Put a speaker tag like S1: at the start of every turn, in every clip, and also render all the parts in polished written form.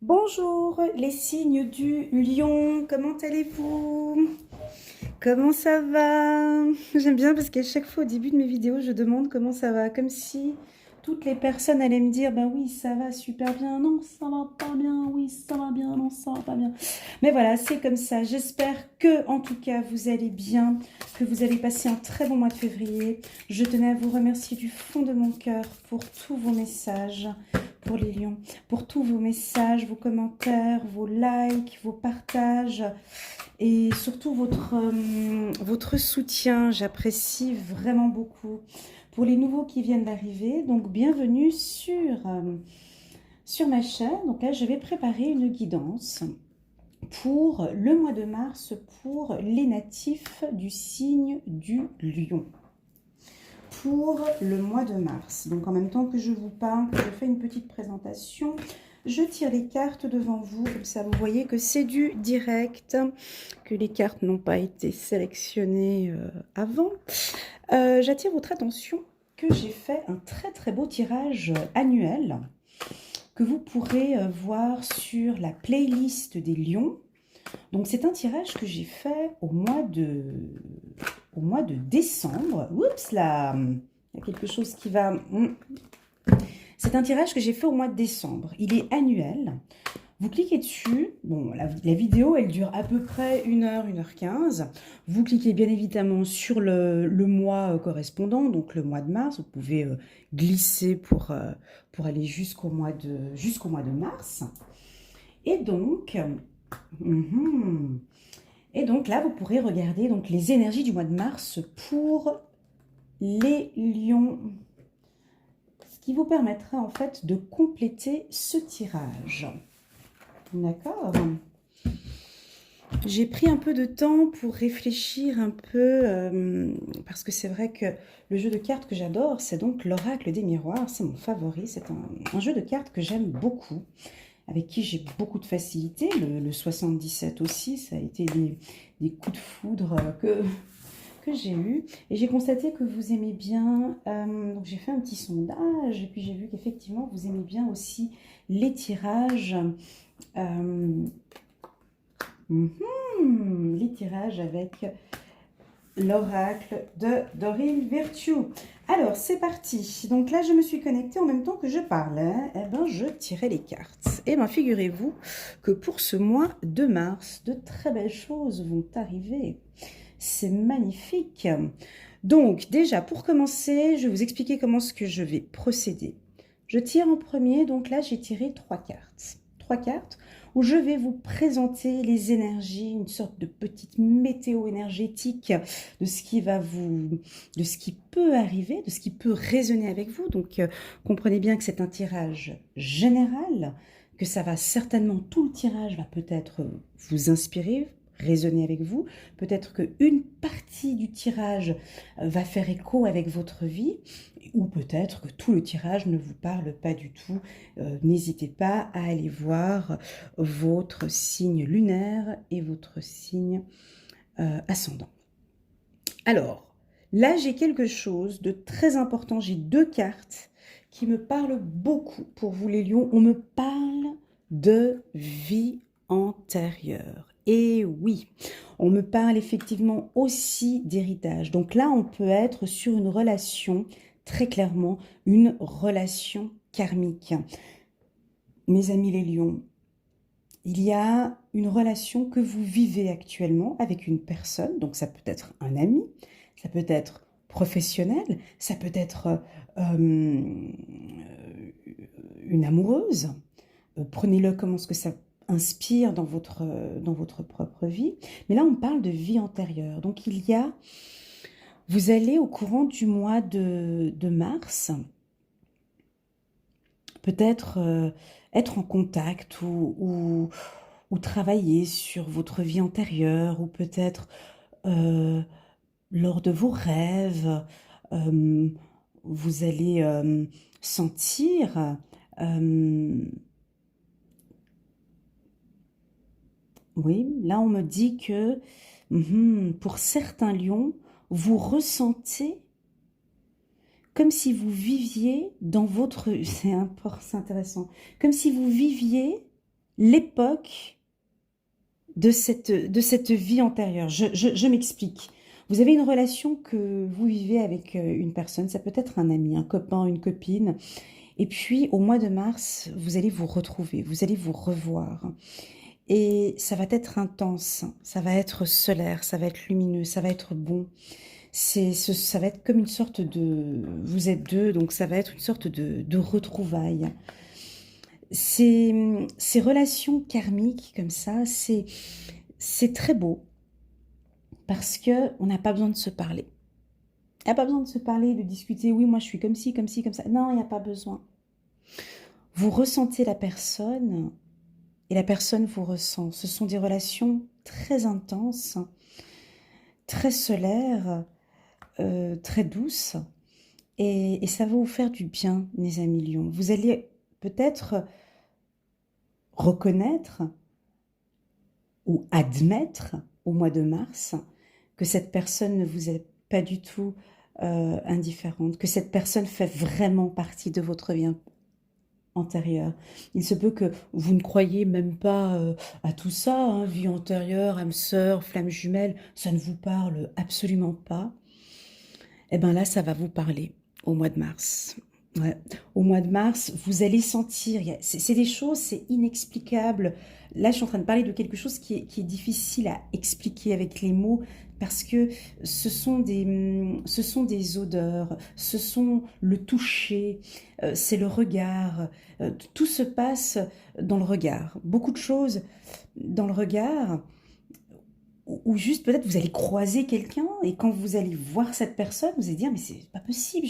S1: Bonjour les signes du lion, comment allez-vous? Comment ça va? J'aime bien parce qu'à chaque fois au début de mes vidéos, je demande comment ça va, comme si toutes les personnes allaient me dire, ben oui, ça va super bien, non, ça va pas bien, oui, ça va bien, non, ça va pas bien. Mais voilà, c'est comme ça. J'espère que, en tout cas, vous allez bien, que vous allez passer un très bon mois de février. Je tenais à vous remercier du fond de mon cœur pour tous vos messages, pour les lions, pour tous vos messages, vos commentaires, vos likes, vos partages et surtout votre soutien. J'apprécie vraiment beaucoup. Pour les nouveaux qui viennent d'arriver, donc bienvenue sur ma chaîne. Donc là, je vais préparer une guidance pour le mois de mars pour les natifs du signe du lion. Pour le mois de mars. Donc en même temps que je vous parle, que je fais une petite présentation, je tire les cartes devant vous, comme ça vous voyez que c'est du direct, que les cartes n'ont pas été sélectionnées avant. J'attire votre attention que j'ai fait un très très beau tirage annuel que vous pourrez voir sur la playlist des lions. Donc c'est un tirage que j'ai fait au mois de décembre. Oups là, il y a quelque chose qui va... C'est un tirage que j'ai fait au mois de décembre. Il est annuel. Vous cliquez dessus. Bon, la vidéo, elle dure à peu près 1 heure, 1 h 15. Vous cliquez bien évidemment sur le mois correspondant, donc le mois de mars. Vous pouvez glisser pour aller jusqu'au mois de mars. Et donc... Et donc là, vous pourrez regarder donc les énergies du mois de mars pour les lions, ce qui vous permettra en fait de compléter ce tirage. D'accord? J'ai pris un peu de temps pour réfléchir un peu, parce que c'est vrai que le jeu de cartes que j'adore, c'est donc l'Oracle des Miroirs, c'est mon favori, c'est un jeu de cartes que j'aime beaucoup, avec qui j'ai beaucoup de facilité. Le 77 aussi, ça a été des coups de foudre que j'ai eu. Et j'ai constaté que vous aimez bien, donc j'ai fait un petit sondage, et puis j'ai vu qu'effectivement, vous aimez bien aussi les tirages, les tirages avec l'oracle de Dorine Virtue. Alors, c'est parti. Donc là, je me suis connectée en même temps que je parlais. Eh bien, je tirais les cartes. Eh bien, figurez-vous que pour ce mois de mars, de très belles choses vont arriver. C'est magnifique. Donc, déjà, pour commencer, je vais vous expliquer comment est-ce que je vais procéder. Je tire en premier. Donc là, j'ai tiré 3 cartes. 3 cartes où je vais vous présenter les énergies, une sorte de petite météo énergétique de ce qui de ce qui peut arriver, de ce qui peut résonner avec vous. Donc, comprenez bien que c'est un tirage général, que ça va certainement, tout le tirage va peut-être vous inspirer, résonner avec vous. Peut-être qu'une partie du tirage va faire écho avec votre vie, ou peut-être que tout le tirage ne vous parle pas du tout. N'hésitez pas à aller voir votre signe lunaire et votre signe ascendant. Alors, là, j'ai quelque chose de très important. J'ai 2 cartes qui me parlent beaucoup pour vous, les lions. On me parle de vie antérieure. Et oui, on me parle effectivement aussi d'héritage. Donc là, on peut être sur une relation, très clairement, une relation karmique. Mes amis les lions, il y a une relation que vous vivez actuellement avec une personne, donc ça peut être un ami, ça peut être professionnel, ça peut être une amoureuse. Prenez-le comment ce que ça inspire dans votre propre vie. Mais là, on parle de vie antérieure. Donc, vous allez au courant du mois de mars, peut-être être en contact ou travailler sur votre vie antérieure, ou peut-être lors de vos rêves, vous allez sentir oui, là on me dit que pour certains lions, vous ressentez comme si vous viviez dans votre... C'est intéressant. Comme si vous viviez l'époque de cette vie antérieure. Je m'explique. Vous avez une relation que vous vivez avec une personne, ça peut être un ami, un copain, une copine, et puis au mois de mars, vous allez vous retrouver, vous allez vous revoir. Et ça va être intense, ça va être solaire, ça va être lumineux, ça va être bon. Ça va être comme une sorte de... Vous êtes deux, donc ça va être une sorte de retrouvailles. Ces relations karmiques comme ça, c'est très beau parce que on n'a pas besoin de se parler. Il n'y a pas besoin de se parler, de discuter, oui, moi je suis comme ci, comme ci, comme ça. Non, il n'y a pas besoin. Vous ressentez la personne et la personne vous ressent. Ce sont des relations très intenses, très solaires, très douces. Et ça va vous faire du bien, mes amis lions. Vous allez peut-être reconnaître ou admettre au mois de mars que cette personne ne vous est pas du tout indifférente, que cette personne fait vraiment partie de votre vie antérieure. Il se peut que vous ne croyez même pas à tout ça, hein, vie antérieure, âme sœur, flamme jumelle, ça ne vous parle absolument pas. Eh bien là, ça va vous parler au mois de mars. Ouais. Au mois de mars, vous allez sentir, c'est des choses, c'est inexplicable. Là, je suis en train de parler de quelque chose qui est difficile à expliquer avec les mots parce que ce sont des odeurs, ce sont le toucher, c'est le regard. Tout se passe dans le regard. Beaucoup de choses dans le regard ou juste peut-être vous allez croiser quelqu'un et quand vous allez voir cette personne, vous allez dire mais c'est pas possible,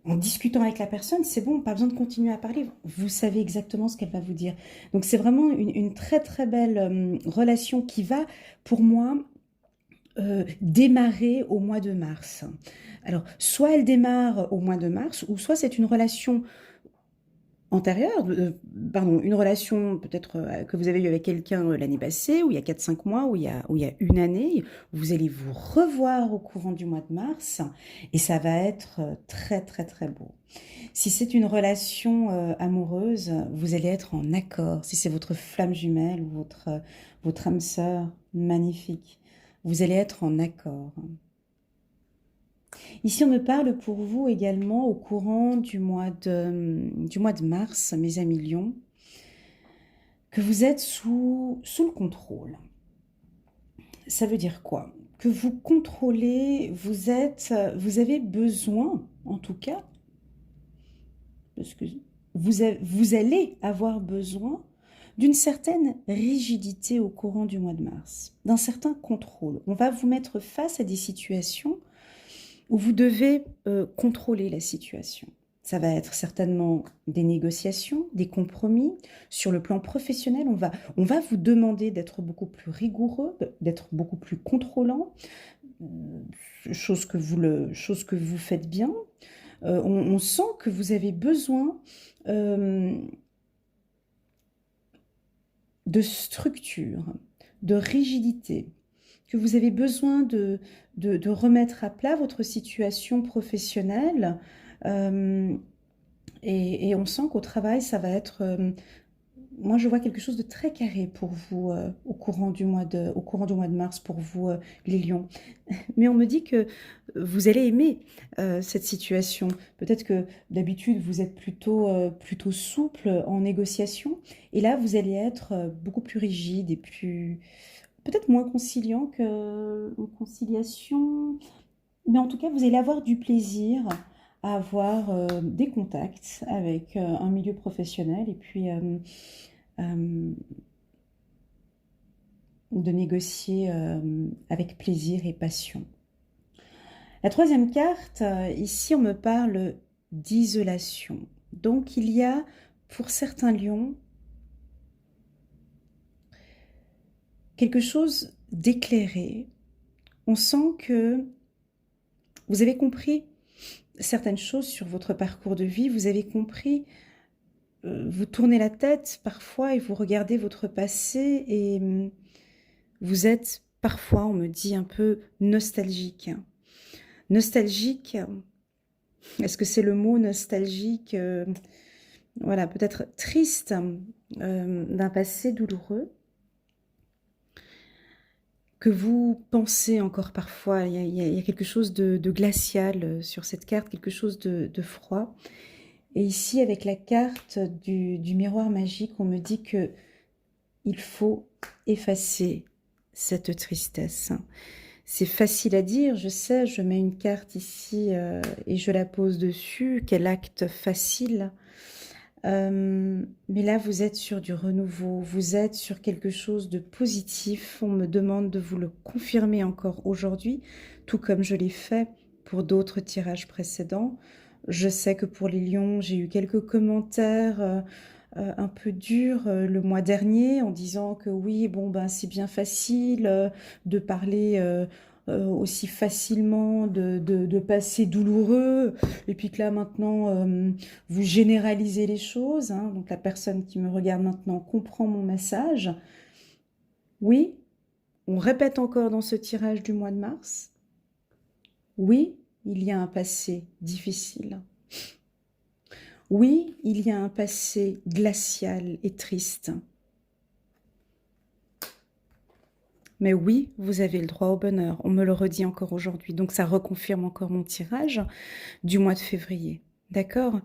S1: en discutant avec la personne, c'est bon, pas besoin de continuer à parler, vous savez exactement ce qu'elle va vous dire. Donc c'est vraiment une très très belle relation qui va pour moi démarrer au mois de mars. Alors soit elle démarre au mois de mars ou soit c'est une relation antérieure, pardon, une relation peut-être que vous avez eue avec quelqu'un l'année passée, ou il y a 4-5 mois, ou il y a une année, vous allez vous revoir au courant du mois de mars, et ça va être très très très beau. Si c'est une relation amoureuse, vous allez être en accord. Si c'est votre flamme jumelle ou votre âme sœur, magnifique, vous allez être en accord. Ici, on me parle pour vous également au courant du mois de mars, mes amis lions, que vous êtes sous le contrôle. Ça veut dire quoi? Que vous contrôlez, vous avez besoin, en tout cas, parce que vous allez avoir besoin d'une certaine rigidité au courant du mois de mars, d'un certain contrôle. On va vous mettre face à des situations où vous devez contrôler la situation. Ça va être certainement des négociations, des compromis. Sur le plan professionnel, on va vous demander d'être beaucoup plus rigoureux, d'être beaucoup plus contrôlant, chose que vous faites bien. On sent que vous avez besoin de structure, de rigidité, que vous avez besoin de remettre à plat votre situation professionnelle. Et on sent qu'au travail, ça va être... moi, je vois quelque chose de très carré pour vous au courant du mois de mars, pour vous, les lions. Mais on me dit que vous allez aimer cette situation. Peut-être que d'habitude, vous êtes plutôt souple en négociation. Et là, vous allez être beaucoup plus rigide et plus... peut-être moins conciliant qu'en conciliation. Mais en tout cas, vous allez avoir du plaisir à avoir des contacts avec un milieu professionnel et puis de négocier avec plaisir et passion. La troisième carte, ici on me parle d'isolation. Donc il y a pour certains lions quelque chose d'éclairé. On sent que vous avez compris certaines choses sur votre parcours de vie, vous avez compris, vous tournez la tête parfois et vous regardez votre passé et vous êtes parfois, on me dit, un peu nostalgique. Nostalgique, est-ce que c'est le mot nostalgique voilà, peut-être triste d'un passé douloureux, que vous pensez encore parfois. Il y a quelque chose de glacial sur cette carte, quelque chose de froid. Et ici, avec la carte du miroir magique, on me dit que il faut effacer cette tristesse. C'est facile à dire, je sais, je mets une carte ici et je la pose dessus. Quel acte facile. Mais là, vous êtes sur du renouveau, vous êtes sur quelque chose de positif. On me demande de vous le confirmer encore aujourd'hui, tout comme je l'ai fait pour d'autres tirages précédents. Je sais que pour les lions, j'ai eu quelques commentaires un peu durs le mois dernier en disant que oui, bon, ben, c'est bien facile de parler aussi facilement de passé douloureux, et puis que là maintenant vous généralisez les choses, hein, donc la personne qui me regarde maintenant comprend mon message. Oui, on répète encore dans ce tirage du mois de mars. Oui, il y a un passé difficile. Oui, il y a un passé glacial et triste. Mais oui, vous avez le droit au bonheur. On me le redit encore aujourd'hui. Donc ça reconfirme encore mon tirage du mois de février. D'accord?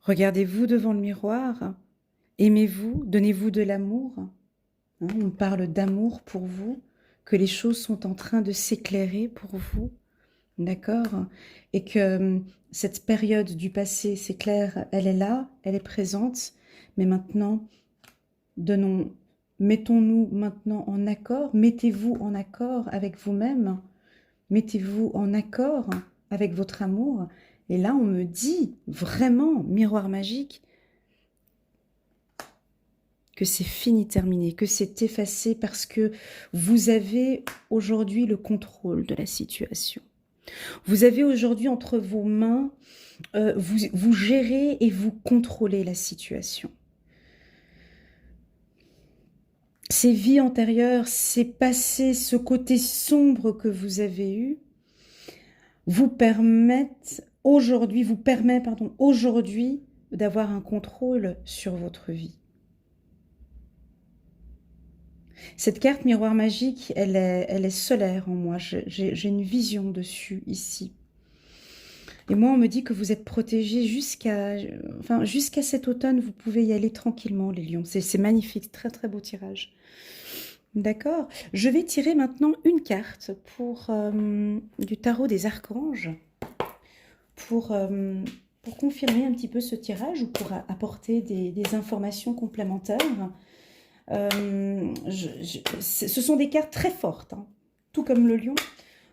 S1: Regardez-vous devant le miroir. Aimez-vous, donnez-vous de l'amour. Hein, on parle d'amour pour vous, que les choses sont en train de s'éclairer pour vous. D'accord? Et que cette période du passé, c'est clair, elle est là, elle est présente. Mais maintenant, mettons-nous maintenant en accord. Mettez-vous en accord avec vous-même. Mettez-vous en accord avec votre amour. Et là, on me dit vraiment, miroir magique, que c'est fini, terminé, que c'est effacé parce que vous avez aujourd'hui le contrôle de la situation. Vous avez aujourd'hui entre vos mains, vous gérez et vous contrôlez la situation. Ces vies antérieures, ces passés, ce côté sombre que vous avez eu, vous permettent aujourd'hui, aujourd'hui d'avoir un contrôle sur votre vie. Cette carte miroir magique, elle est solaire en moi. J'ai une vision dessus, ici. Et moi, on me dit que vous êtes protégés jusqu'à cet automne. Vous pouvez y aller tranquillement, les lions. C'est magnifique, très très beau tirage. D'accord. Je vais tirer maintenant une carte pour du tarot des archanges, pour confirmer un petit peu ce tirage ou pour apporter des informations complémentaires. Ce sont des cartes très fortes, hein, tout comme le lion.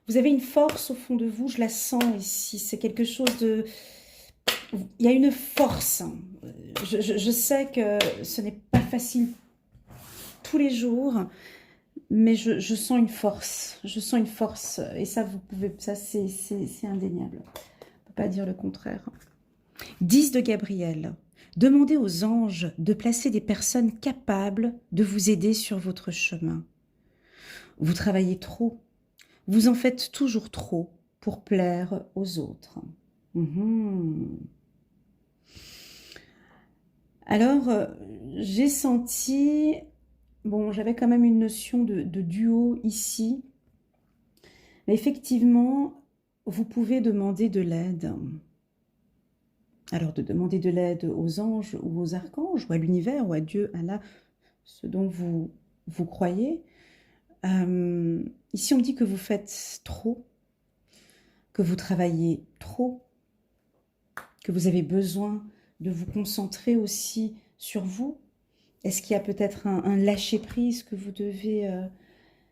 S1: Vous avez une force au fond de vous, je la sens ici. C'est quelque chose de... Il y a une force. Je sais que ce n'est pas facile tous les jours, mais je sens une force. Je sens une force. Et ça, c'est indéniable. On ne peut pas dire le contraire. 10 de Gabriel. Demandez aux anges de placer des personnes capables de vous aider sur votre chemin. Vous travaillez trop. Vous en faites toujours trop pour plaire aux autres. Alors, j'ai senti... Bon, j'avais quand même une notion de duo ici. Mais effectivement, vous pouvez demander de l'aide. Alors, de demander de l'aide aux anges ou aux archanges, ou à l'univers, ou à Dieu, Allah, ce dont vous croyez. Ici, on me dit que vous faites trop, que vous travaillez trop, que vous avez besoin de vous concentrer aussi sur vous. Est-ce qu'il y a peut-être un lâcher-prise que vous devez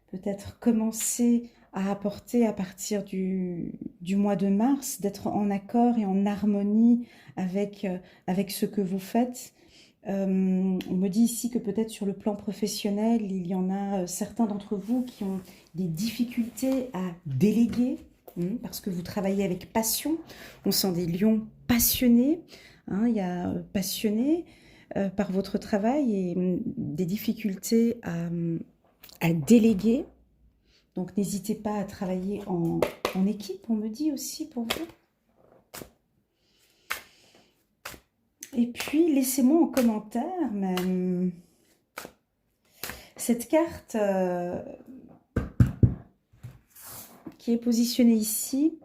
S1: peut-être commencer à apporter à partir du mois de mars, d'être en accord et en harmonie avec ce que vous faites? On me dit ici que peut-être sur le plan professionnel, il y en a certains d'entre vous qui ont des difficultés à déléguer, parce que vous travaillez avec passion. On sent des lions passionnés, hein, il y a passionnés par votre travail et des difficultés à déléguer. Donc n'hésitez pas à travailler en équipe, on me dit aussi pour vous. Et puis, laissez-moi en commentaire même cette carte qui est positionnée ici.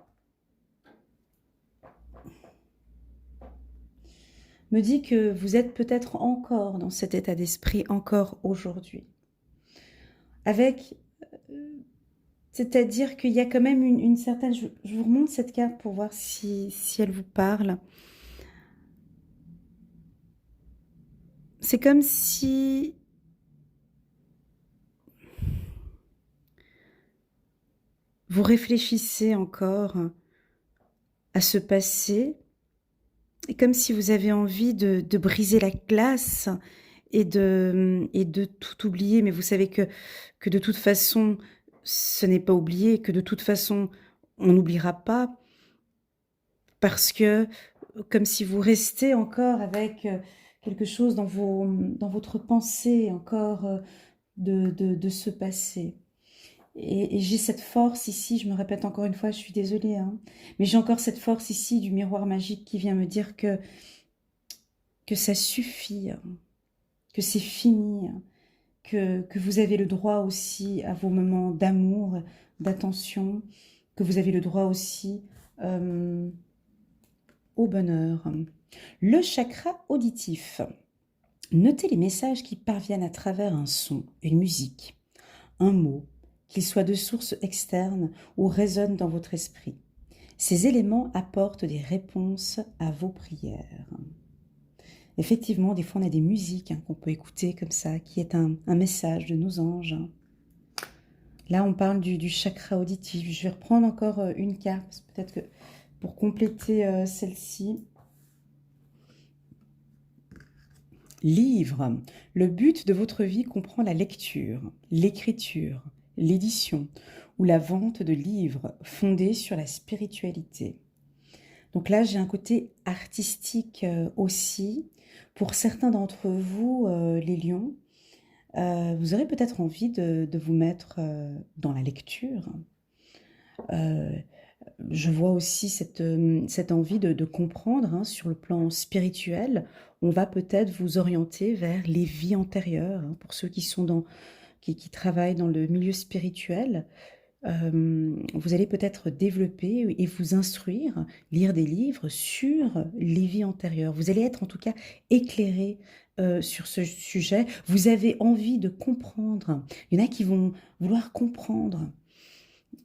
S1: Me dit que vous êtes peut-être encore dans cet état d'esprit, encore aujourd'hui. Avec, c'est-à-dire qu'il y a quand même une certaine... Je vous remonte cette carte pour voir si elle vous parle. C'est comme si... vous réfléchissez encore à ce passé, et comme si vous avez envie de briser la glace et de tout oublier, mais vous savez que de toute façon, ce n'est pas oublié, que de toute façon, on n'oubliera pas, parce que comme si vous restez encore avec quelque chose dans votre pensée, encore de ce passé. Et j'ai cette force ici, je me répète encore une fois, je suis désolée, hein, mais j'ai encore cette force ici du miroir magique qui vient me dire que ça suffit, hein, que c'est fini, hein, que vous avez le droit aussi à vos moments d'amour, d'attention, que vous avez le droit aussi au bonheur. Le chakra auditif. Notez les messages qui parviennent à travers un son, une musique, un mot, qu'il soit de source externe ou résonne dans votre esprit. Ces éléments apportent des réponses à vos prières. Effectivement, des fois, on a des musiques qu'on peut écouter comme ça, qui est un message de nos anges. Là, on parle du chakra auditif. Je vais reprendre encore une carte, peut-être que pour compléter celle-ci. Livre. Le but de votre vie comprend la lecture, l'écriture, l'édition ou la vente de livres fondés sur la spiritualité. Donc là, j'ai un côté artistique aussi. Pour certains d'entre vous, les lions, vous aurez peut-être envie de vous mettre dans la lecture. Je vois aussi cette envie de comprendre, hein, sur le plan spirituel. On va peut-être vous orienter vers les vies antérieures, hein, pour ceux qui sont qui travaillent dans le milieu spirituel. Vous allez peut-être développer et vous instruire, lire des livres sur les vies antérieures. Vous allez être en tout cas éclairé sur ce sujet. Vous avez envie de comprendre. Il y en a qui vont vouloir comprendre.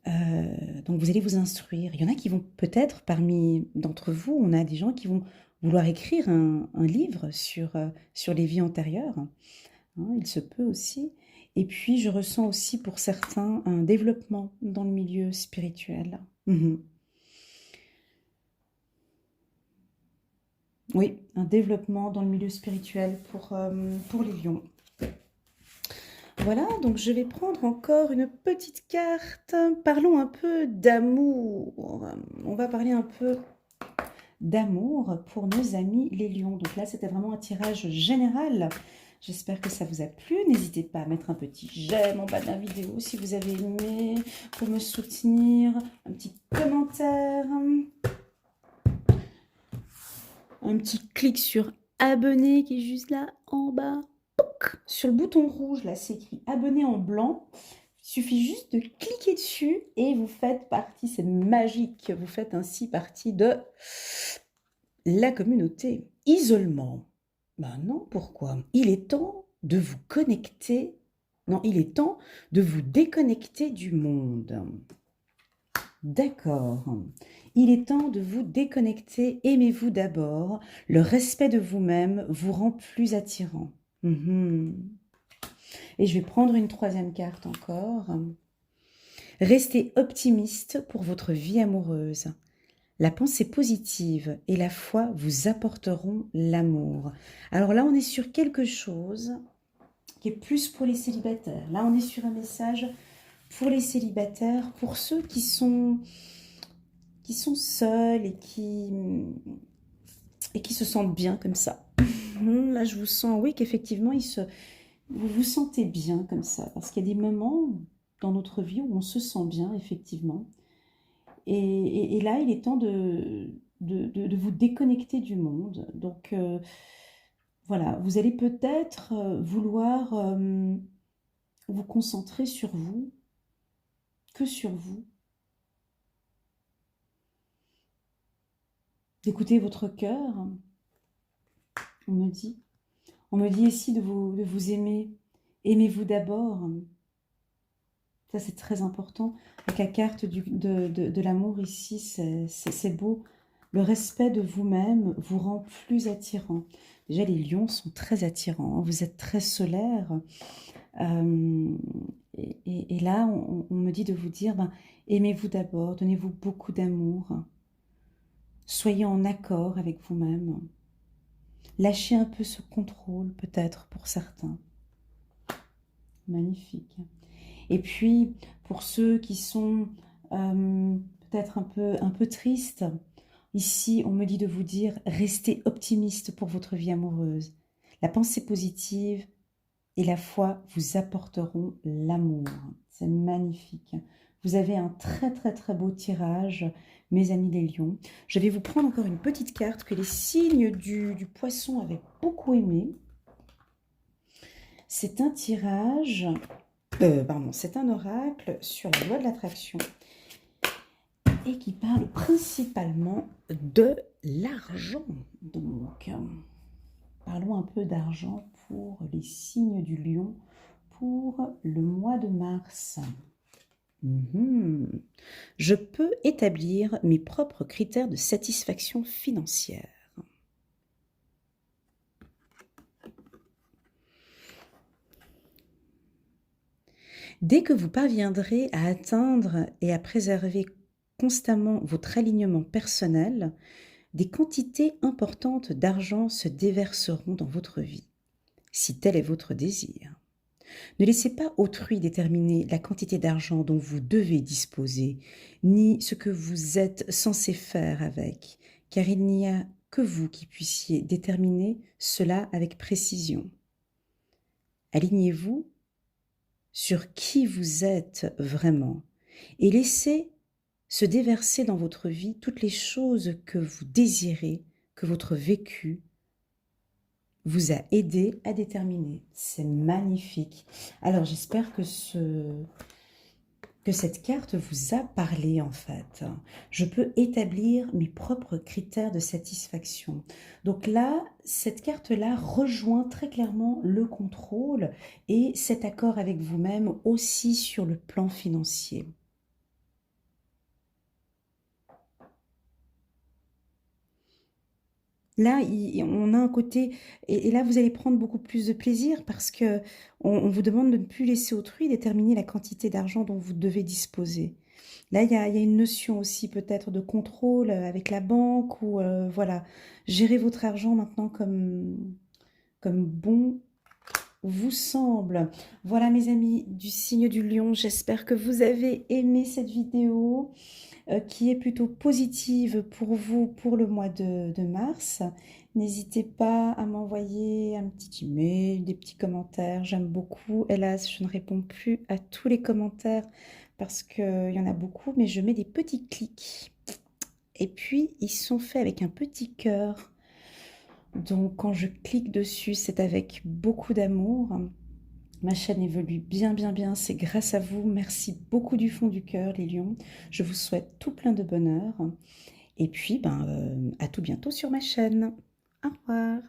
S1: Donc vous allez vous instruire. Il y en a qui vont peut-être, parmi d'entre vous, on a des gens qui vont vouloir écrire un livre sur les vies antérieures. Hein, il se peut aussi. Et puis, je ressens aussi pour certains un développement dans le milieu spirituel. Oui, un développement dans le milieu spirituel pour les lions. Voilà, donc je vais prendre encore une petite carte. Parlons un peu d'amour. On va parler un peu d'amour pour nos amis les lions. Donc là, c'était vraiment un tirage général. J'espère que ça vous a plu. N'hésitez pas à mettre un petit j'aime en bas de la vidéo si vous avez aimé, pour me soutenir. Un petit commentaire. Un petit clic sur abonner qui est juste là en bas. Sur le bouton rouge, là, c'est écrit abonner en blanc. Il suffit juste de cliquer dessus et vous faites partie, c'est magique, vous faites ainsi partie de la communauté. Isolement. Ben non, pourquoi? Il est temps de vous connecter. Non, il est temps de vous déconnecter du monde. D'accord. Il est temps de vous déconnecter. Aimez-vous d'abord. Le respect de vous-même vous rend plus attirant. Et je vais prendre une troisième carte encore. Restez optimiste pour votre vie amoureuse. La pensée positive et la foi vous apporteront l'amour. Alors là, on est sur quelque chose qui est plus pour les célibataires. Là, on est sur un message pour les célibataires, pour ceux qui sont seuls et qui se sentent bien comme ça. Là, je vous sens, oui, qu'effectivement, vous vous sentez bien comme ça. Parce qu'il y a des moments dans notre vie où on se sent bien, effectivement. Et là, il est temps de de vous déconnecter du monde. Donc, voilà, vous allez peut-être vouloir vous concentrer sur vous, que sur vous, d'écouter votre cœur, on me dit. On me dit ici de vous aimer. Aimez-vous d'abord. Ça, c'est très important. Avec la carte de l'amour ici, c'est beau. Le respect de vous-même vous rend plus attirant. Déjà, les lions sont très attirants. Vous êtes très solaire. Et là, on me dit de vous dire, ben, aimez-vous d'abord, donnez-vous beaucoup d'amour. Soyez en accord avec vous-même. Lâchez un peu ce contrôle, peut-être, pour certains. Magnifique. Et puis, pour ceux qui sont peut-être un peu tristes, ici, on me dit de vous dire, restez optimiste pour votre vie amoureuse. La pensée positive et la foi vous apporteront l'amour. C'est magnifique. Vous avez un très très très beau tirage, mes amis les lions. Je vais vous prendre encore une petite carte que les signes du poisson avaient beaucoup aimé. C'est un tirage, c'est un oracle sur la loi de l'attraction et qui parle principalement de l'argent. Donc, parlons un peu d'argent pour les signes du lion pour le mois de mars. Je peux établir mes propres critères de satisfaction financière. Dès que vous parviendrez à atteindre et à préserver constamment votre alignement personnel, des quantités importantes d'argent se déverseront dans votre vie, si tel est votre désir. Ne laissez pas autrui déterminer la quantité d'argent dont vous devez disposer, ni ce que vous êtes censé faire avec, car il n'y a que vous qui puissiez déterminer cela avec précision. Alignez-vous sur qui vous êtes vraiment et laissez se déverser dans votre vie toutes les choses que vous désirez, que votre vécu vous a aidé à déterminer. C'est magnifique. Alors, j'espère que cette carte vous a parlé en fait. Je peux établir mes propres critères de satisfaction. Donc là, cette carte-là rejoint très clairement le contrôle et cet accord avec vous-même aussi sur le plan financier. Là, on a un côté, et là, vous allez prendre beaucoup plus de plaisir parce que on vous demande de ne plus laisser autrui déterminer la quantité d'argent dont vous devez disposer. Là, il y a une notion aussi peut-être de contrôle avec la banque ou voilà, gérer votre argent maintenant comme bon vous semble. Voilà mes amis du signe du lion, j'espère que vous avez aimé cette vidéo qui est plutôt positive pour vous pour le mois de mars. N'hésitez pas à m'envoyer un petit email, des petits commentaires, j'aime beaucoup. Hélas, je ne réponds plus à tous les commentaires parce qu'il y en a beaucoup, mais je mets des petits clics. Et puis, ils sont faits avec un petit cœur. Donc, quand je clique dessus, c'est avec beaucoup d'amour. Ma chaîne évolue bien, bien, bien. C'est grâce à vous. Merci beaucoup du fond du cœur, les lions. Je vous souhaite tout plein de bonheur. Et puis, à tout bientôt sur ma chaîne. Au revoir.